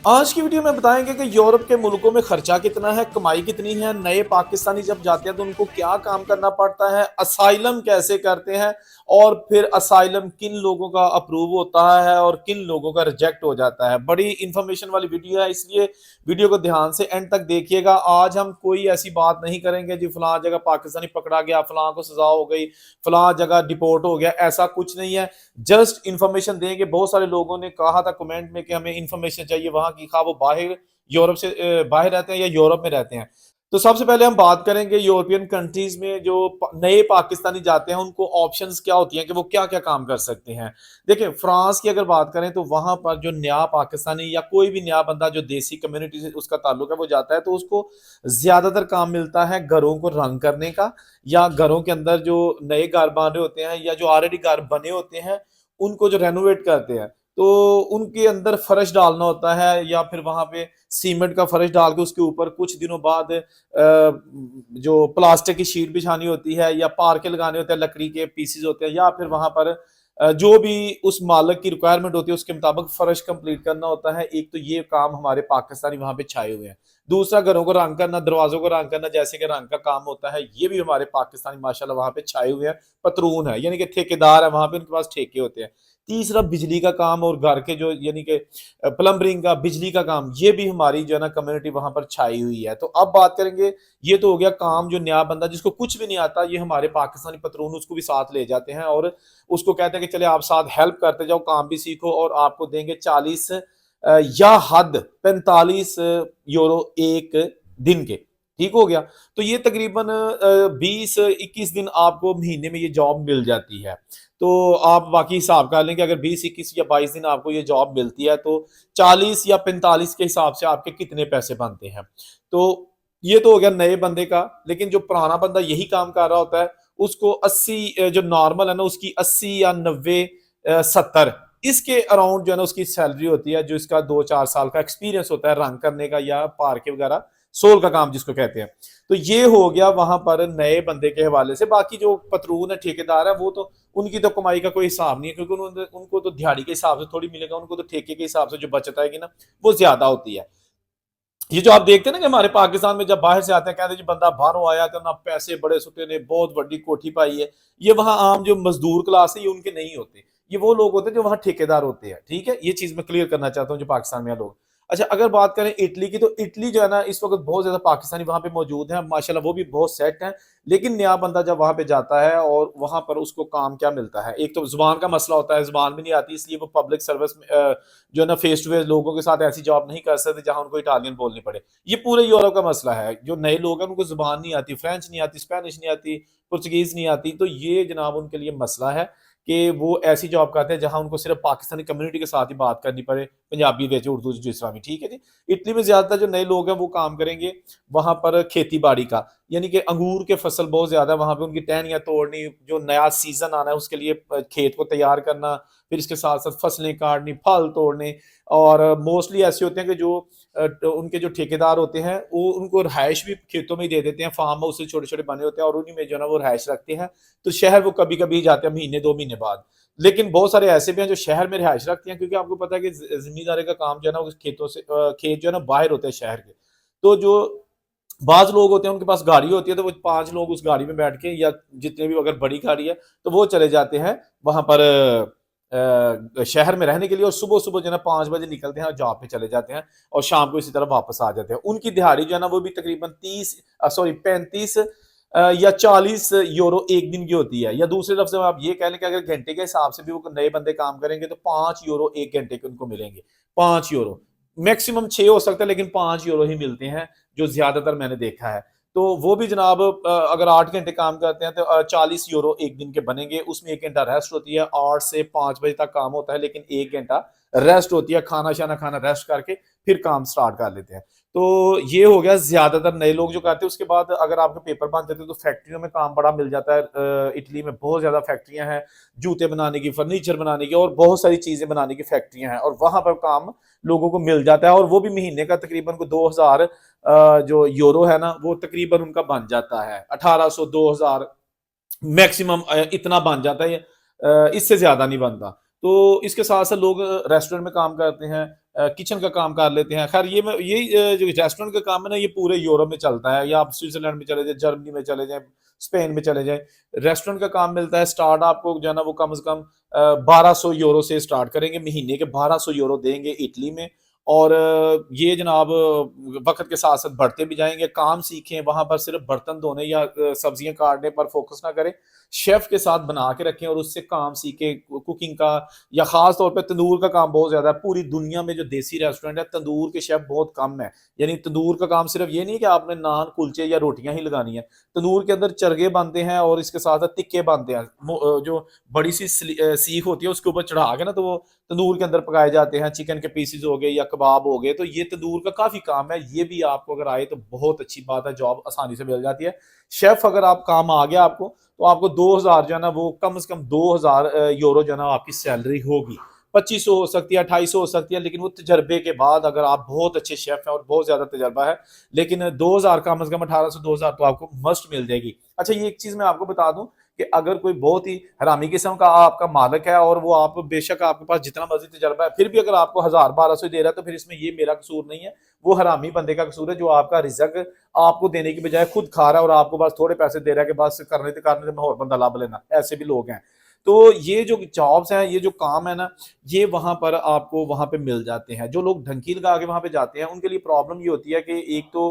आज की वीडियो में बताएंगे कि यूरोप के मुल्कों में खर्चा कितना है, कमाई कितनी है, नए पाकिस्तानी जब जाते हैं तो उनको क्या काम करना पड़ता है, असाइलम कैसे करते हैं और फिर असाइलम किन लोगों का अप्रूव होता है और किन लोगों का रिजेक्ट हो जाता है। बड़ी इंफॉर्मेशन वाली वीडियो है, इसलिए वीडियो को ध्यान से एंड तक देखिएगा। आज हम कोई ऐसी बात नहीं करेंगे जी फलां जगह पाकिस्तानी पकड़ा गया, फलां को सजा हो गई, फलां जगह डिपोर्ट हो गया, ऐसा कुछ नहीं है। जस्ट इंफॉर्मेशन देंगे। बहुत सारे लोगों ने कहा था कमेंट में कि हमें इंफॉर्मेशन चाहिए वहां की, खा वो बाहर यूरोप से बाहर रहते हैं या यूरोप में रहते हैं। तो सबसे पहले हम बात करेंगे यूरोपियन कंट्रीज में जो नए पाकिस्तानी जाते हैं उनको ऑप्शंस क्या होती हैं कि वो क्या क्या काम कर सकते हैं। देखिए फ्रांस की अगर बात करें तो वहां पर जो नया पाकिस्तानी या कोई भी नया बंदा जो देसी कम्युनिटी से उसका ताल्लुक है वो जाता है तो उसको ज्यादातर काम मिलता है घरों को रंग करने का, या घरों के अंदर जो नए घर बन रहे होते हैं या जो ऑलरेडी घर बने होते हैं उनको जो रेनोवेट करते हैं तो उनके अंदर फर्श डालना होता है, या फिर वहां पे सीमेंट का फर्श डाल के उसके ऊपर कुछ दिनों बाद जो प्लास्टिक की शीट बिछानी होती है या पार्के लगाने होते हैं, लकड़ी के पीसेस होते हैं, या फिर वहां पर जो भी उस मालिक की रिक्वायरमेंट होती है उसके मुताबिक फर्श कंप्लीट करना होता है। एक तो ये काम हमारे पाकिस्तानी वहां पे छाए हुए हैं। दूसरा घरों को रंग करना, दरवाजों को रंग करना जैसे कि रंग का काम होता है, ये भी हमारे पाकिस्तानी माशाल्लाह वहां पे छाए हुए हैं। पतरून है यानी कि ठेकेदार है, वहां पे उनके पास ठेके होते हैं। तीसरा बिजली का काम और घर के जो यानी कि प्लम्बरिंग का, बिजली का काम, ये भी हमारी जो है ना कम्युनिटी वहां पर छाई हुई है। तो अब बात करेंगे, ये तो हो गया काम जो नया बंदा जिसको कुछ भी नहीं आता, ये हमारे पाकिस्तानी पतरून उसको भी साथ ले जाते हैं और उसको कहते हैं कि चले आप साथ हेल्प करते जाओ, काम भी सीखो और आपको देंगे 40 या हद 45 यूरो एक दिन के। ठीक हो गया। तो ये तकरीबन 20-21 दिन आपको महीने में ये जॉब मिल जाती है। तो आप बाकी हिसाब कर लें कि अगर 20-21 या 22 दिन आपको ये जॉब मिलती है तो 40 या 45 के हिसाब से आपके कितने पैसे बनते हैं। तो ये तो हो गया नए बंदे का। लेकिन जो पुराना बंदा यही काम कर रहा होता है उसको 80 जो नॉर्मल है ना उसकी 80 या 90 70 इसके अराउंड जो है ना उसकी सैलरी होती है, जो इसका 2-4 साल का एक्सपीरियंस होता है रंग करने का या पार्के वगैरह सोल का काम जिसको कहते हैं। तो ये हो गया वहां पर नए बंदे के हवाले से। बाकी जो पतरून है, ठेकेदार है, वो तो उनकी तो कमाई का कोई हिसाब नहीं है, क्योंकि उनको तो दिहाड़ी के हिसाब से थोड़ी मिलेगा, उनको तो ठेके के हिसाब से जो बचत आएगी ना वो ज्यादा होती है। ये जो आप देखते हैं ना कि हमारे पाकिस्तान में जब बाहर से आते हैं कहते हैं जी बंदा बाहरों आया तो ना पैसे बड़े सुटे ने बहुत बड़ी कोठी पाई है, ये वहां आम जो मजदूर क्लास है ये उनके नहीं होते। ये वो लोग होते हैं जो वहां ठेकेदार होते हैं। ठीक है, ये चीज मैं क्लियर करना चाहता हूँ जो पाकिस्तान में लोग। अच्छा, अगर बात करें इटली की, तो इटली जो है ना इस वक्त बहुत ज्यादा पाकिस्तानी वहां पे मौजूद है माशाल्लाह, वो भी बहुत सेट है। लेकिन नया बंदा जब वहां पे जाता है और वहां पर उसको काम क्या मिलता है, एक तो जुबान का मसला होता है, जुबान भी नहीं आती, इसलिए वो पब्लिक सर्विस में जो है ना फेस टू फेस लोगों के साथ ऐसी जॉब नहीं कर सकते जहां उनको इटालियन बोलनी पड़े। ये पूरे यूरोप का मसला है। जो नए लोग हैं उनको जुबान नहीं आती, फ्रेंच नहीं आती, स्पेनिश नहीं आती, पुर्तगीज नहीं आती, तो ये जनाब उनके लिए मसला है कि वो ऐसी जॉब करते हैं जहां उनको सिर्फ पाकिस्तानी कम्युनिटी के साथ ही बात करनी पड़े, पंजाबी बेचे, उर्दू जिस तरह भी। ठीक है जी। इटली में ज्यादातर जो नए लोग हैं वो काम करेंगे वहां पर खेती बाड़ी का, यानी कि अंगूर के फसल बहुत ज्यादा है वहां पे, उनकी टहनियां तोड़नी, जो नया सीजन आना है उसके लिए खेत को तैयार करना, फिर इसके साथ साथ फसलें काटनी, फल तोड़ने। और मोस्टली ऐसे होते हैं कि जो उनके जो ठेकेदार होते हैं वो उनको रहायश भी खेतों में ही दे देते हैं, फार्म हाउस छोटे छोटे बने होते हैं और उन्हीं में जो है ना वो रहायश रखते हैं। तो शहर वो कभी कभी जाते हैं महीने 2 महीने बाद। लेकिन बहुत सारे ऐसे भी हैं जो शहर में रिहायश रखते हैं, क्योंकि आपको पता है कि जिम्मेदारी का काम जो है ना उस खेतों से खेत जो है ना बाहर होते हैं शहर के। तो जो बाज लोग होते हैं उनके पास गाड़ी होती है तो वो 5 लोग उस गाड़ी में बैठ के, या जितने भी अगर बड़ी गाड़ी है तो वो चले जाते हैं वहां पर शहर में रहने के लिए, और सुबह सुबह जो है ना 5 बजे निकलते हैं और जॉब पे चले जाते हैं और शाम को इसी तरह वापस आ जाते हैं। उनकी दिहाड़ी जो है ना वो भी तकरीबन 35 या 40 यूरो एक दिन की होती है। या दूसरे लफ्ज में आप ये कह लें कि अगर घंटे के हिसाब से भी वो नए बंदे काम करेंगे तो 5 यूरो एक घंटे के उनको मिलेंगे। 5 यूरो, मैक्सिमम 6 हो सकता है लेकिन 5 यूरो ही मिलते हैं जो ज्यादातर मैंने देखा है। तो वो भी जनाब अगर 8 घंटे काम करते हैं तो 40 यूरो एक दिन के बनेंगे। उसमें 1 घंटा रेस्ट होती है, 8 से 5 बजे तक काम होता है, लेकिन 1 घंटा रेस्ट होती है, खाना शाना खाना रेस्ट करके फिर काम स्टार्ट कर लेते हैं। तो ये हो गया ज्यादातर नए लोग जो करते हैं। उसके बाद अगर आपके पेपर बन जाते हैं तो फैक्ट्रियों में काम बड़ा मिल जाता है। इटली में बहुत ज्यादा फैक्ट्रियां हैं, जूते बनाने की, फर्नीचर बनाने की और बहुत सारी चीजें बनाने की फैक्ट्रियां हैं, और वहां पर काम लोगों को मिल जाता है। और वो भी महीने का तकरीबन को 2000 जो यूरो है ना वो तकरीबन उनका बन जाता है 1800-2000 मैक्सिमम, इतना बन जाता है। इससे ज्यादा नहीं बनता। तो इसके साथ साथ लोग रेस्टोरेंट में काम करते हैं, किचन का काम कर लेते हैं। खैर जो रेस्टोरेंट का काम है ना, ये पूरे यूरोप में चलता है, या आप स्विट्जरलैंड में चले जाए, जर्मनी में चले जाए, स्पेन में चले जाए, रेस्टोरेंट का काम मिलता है। स्टार्ट आपको जो है ना वो कम से कम 1200 यूरो से स्टार्ट करेंगे, महीने के 1200 यूरो देंगे इटली में। और ये जनाब वक्त के साथ साथ बढ़ते भी जाएंगे। काम सीखें, वहां पर सिर्फ बर्तन धोने या सब्जियां काटने पर फोकस ना करें, शेफ के साथ बना के रखें और उससे काम सीखें कुकिंग का। या खास तौर पे तंदूर का काम बहुत ज्यादा है पूरी दुनिया में, जो देसी रेस्टोरेंट है तंदूर के शेफ बहुत कम है। यानी तंदूर का काम सिर्फ ये नहीं कि आपने नान कुलचे या रोटियां ही लगानी है, तंदूर के अंदर चरगे बनते हैं और इसके साथ साथ टिक्के बनते हैं। जो बड़ी सी सीख होती है उसके ऊपर चढ़ा के ना, तो वो तंदूर के अंदर पकाए जाते हैं, चिकन के पीसेज हो गए या कबाब हो गए। तो ये तंदूर का काफी काम है, ये भी आपको अगर आए तो बहुत अच्छी बात है, जॉब आसानी से मिल जाती है। शेफ अगर आप काम आ गया आपको, तो आपको 2000 जो है ना वो कम से कम 2000 यूरो जो है ना आपकी सैलरी होगी। 2500 हो सकती है, 2800 हो सकती है, लेकिन वो तजर्बे के बाद, अगर आप बहुत अच्छे शेफ हैं और बहुत ज्यादा तजर्बा है, लेकिन 2000 कम से कम 1800 2000 तो आपको मस्ट मिल जाएगी। अच्छा, ये एक चीज मैं आपको बता दूं कि अगर कोई बहुत ही हरामी किस्म का आपका मालिक है और वो आप बेशक आपके पास जितना मर्जी तजर्बा है, फिर भी अगर आपको 1000 1200 दे रहा है, तो फिर इसमें ये मेरा कसूर नहीं है, वो हरामी बंदे का कसूर है जो आपका रिजक आपको देने की बजाय खुद खा रहा है और आपको बस थोड़े पैसे दे रहा है कि बस करने मैं और बंदा लाभ लेना। ऐसे भी लोग हैं। तो ये जो जॉब्स हैं, ये जो काम है ना, ये वहां पर आपको वहां पे मिल जाते हैं। जो लोग ढंकी लगा के वहां पे जाते हैं, उनके लिए प्रॉब्लम ये होती है कि एक तो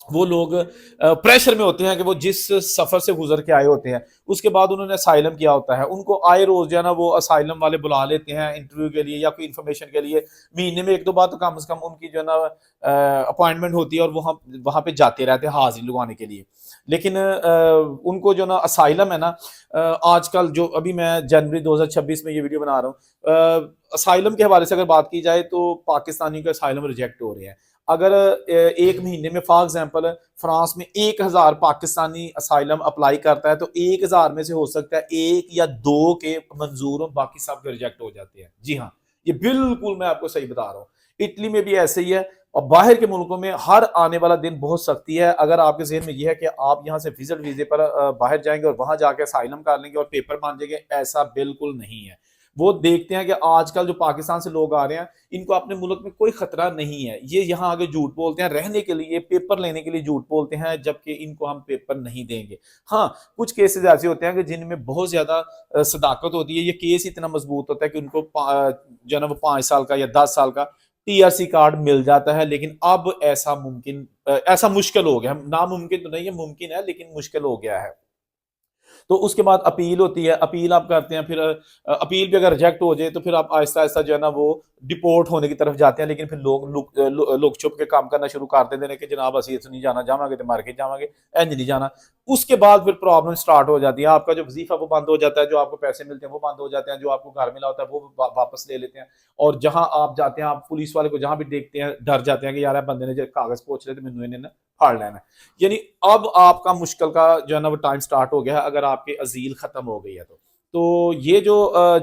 वो लोग प्रेशर में होते हैं कि वो जिस सफर से गुजर के आए होते हैं, उसके बाद उन्होंने असाइलम किया होता है, उनको आए रोज जो है ना वो असाइलम वाले बुला लेते हैं इंटरव्यू के लिए या कोई इन्फॉर्मेशन के लिए। महीने में एक दो बार तो कम से कम उनकी जो है ना अपॉइंटमेंट होती है और वहाँ वहाँ पे जाते रहते हैं हाजिरी लगवाने के लिए। लेकिन उनको जो ना असाइलम है ना, आजकल जो अभी मैं जनवरी 2026 में ये वीडियो बना रहा हूँ, असाइलम के हवाले से अगर बात की जाए तो पाकिस्तानी का असाइलम रिजेक्ट हो रहे हैं। अगर एक महीने में फॉर एग्जांपल फ्रांस में 1000 पाकिस्तानी असाइलम अप्लाई करता है, तो 1000 में से हो सकता है एक या दो के मंजूर हो, बाकी सब के रिजेक्ट हो जाते हैं। जी हाँ, ये बिल्कुल मैं आपको सही बता रहा हूँ। इटली में भी ऐसे ही है, और बाहर के मुल्कों में हर आने वाला दिन बहुत सख्ती है। अगर आपके जहन में यह है कि आप यहाँ से विजिट वीजे पर बाहर जाएंगे और वहां जाके असाइलम कर लेंगे और पेपर मान जाएंगे, ऐसा बिल्कुल नहीं है। वो देखते हैं कि आजकल जो पाकिस्तान से लोग आ रहे हैं, इनको अपने मुल्क में कोई खतरा नहीं है, ये यहाँ आगे झूठ बोलते हैं रहने के लिए, पेपर लेने के लिए झूठ बोलते हैं, जबकि इनको हम पेपर नहीं देंगे। हाँ, कुछ केसेस ऐसे होते हैं कि जिनमें बहुत ज्यादा सदाकत होती है, ये केस इतना मजबूत होता है कि उनको जो है ना वो 5 साल का या 10 साल का टीआरसी कार्ड मिल जाता है। लेकिन अब ऐसा मुश्किल हो गया, नामुमकिन तो नहीं है, मुमकिन है लेकिन मुश्किल हो गया है। तो उसके बाद अपील होती है, अपील आप करते हैं, फिर अपील भी अगर रिजेक्ट हो जाए तो फिर आप आहिस्ता आहिस्ता जो है ना वो डिपोर्ट होने की तरफ जाते हैं। लेकिन फिर लोग छुप के काम करना शुरू कर देते हैं कि जनाब असी इस नहीं जाना, जावांगे तो मार के जावांगे, इंज नहीं जाना। उसके बाद फिर प्रॉब्लम स्टार्ट हो जाती है, आपका जो वजीफा वो बंद हो जाता है, जो आपको पैसे मिलते हैं वो बंद हो जाते हैं, जो आपको घर मिला होता है वो वापस ले लेते हैं। और जहां आप जाते हैं, आप पुलिस वाले को जहां भी देखते हैं डर जाते हैं कि यार बंदे ने जो कागज पहुंच रहे तो मैंने इन्हें फाड़ लेना है। यानी अब आपका मुश्किल का जो है ना वो टाइम स्टार्ट हो गया है, अगर आपकी अजील खत्म हो गई है तो ये जो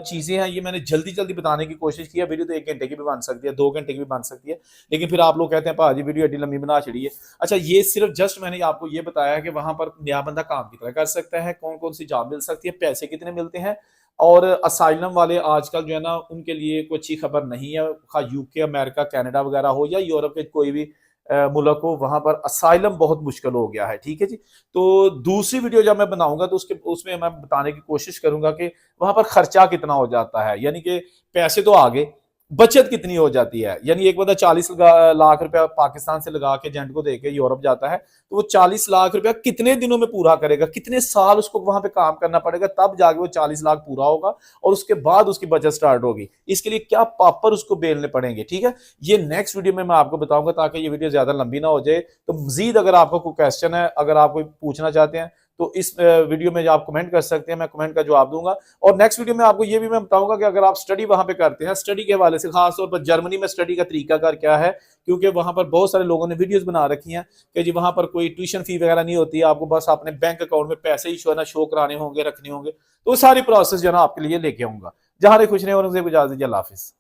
चीजें हैं ये मैंने जल्दी जल्दी बताने की कोशिश की है। वीडियो तो 1 घंटे की भी बन सकती है, 2 घंटे की भी बन सकती है, लेकिन फिर आप लोग कहते हैं भाजी वीडियो एडी लंबी बना छड़ी है। अच्छा, ये सिर्फ जस्ट मैंने आपको ये बताया है कि वहां पर नया बंदा काम कितना कर सकता है, कौन कौन सी जॉब मिल सकती है, पैसे कितने मिलते हैं। और असाइलम वाले आजकल जो है ना उनके लिए कोई अच्छी खबर नहीं है, यूके अमेरिका कनाडा वगैरह हो या यूरोप के कोई भी मुल्क हो, वहां पर असाइलम बहुत मुश्किल हो गया है। ठीक है जी। तो दूसरी वीडियो जब मैं बनाऊंगा तो उसमें मैं बताने की कोशिश करूंगा कि वहां पर खर्चा कितना हो जाता है, यानी कि पैसे तो आगे, बचत कितनी हो जाती है। यानी एक बंदा 40 लाख रुपया पाकिस्तान से लगा के एजेंट को देके यूरोप जाता है, तो वो 40 लाख रुपया कितने दिनों में पूरा करेगा, कितने साल उसको वहां पे काम करना पड़ेगा, तब जाके वो 40 लाख पूरा होगा और उसके बाद उसकी बचत स्टार्ट होगी। इसके लिए क्या पापड़ उसको बेलने पड़ेंगे। ठीक है, ये नेक्स्ट वीडियो में मैं आपको बताऊंगा, ताकि ये वीडियो ज्यादा लंबी ना हो जाए। तो मजीद अगर आपको कोई क्वेश्चन है, अगर आप कोई पूछना चाहते हैं, तो इस वीडियो में आप कमेंट कर सकते हैं, मैं कमेंट का जवाब दूंगा। और नेक्स्ट वीडियो में आपको ये भी मैं बताऊंगा कि अगर आप स्टडी वहां पे करते हैं, स्टडी के हवाले से खासतौर पर जर्मनी में स्टडी का तरीका कर क्या है, क्योंकि वहां पर बहुत सारे लोगों ने वीडियोस बना रखी हैं कि जी वहां पर कोई ट्यूशन फी वगैरह नहीं होती है, आपको बस अपने बैंक अकाउंट में पैसे ही शो कराने होंगे, रखने होंगे। तो सारी प्रोसेस जो है ना आपके लिए लेके आऊंगा। जहां खुश रहे और उनसे इजाजत दीजिए, अल्लाह हाफिज।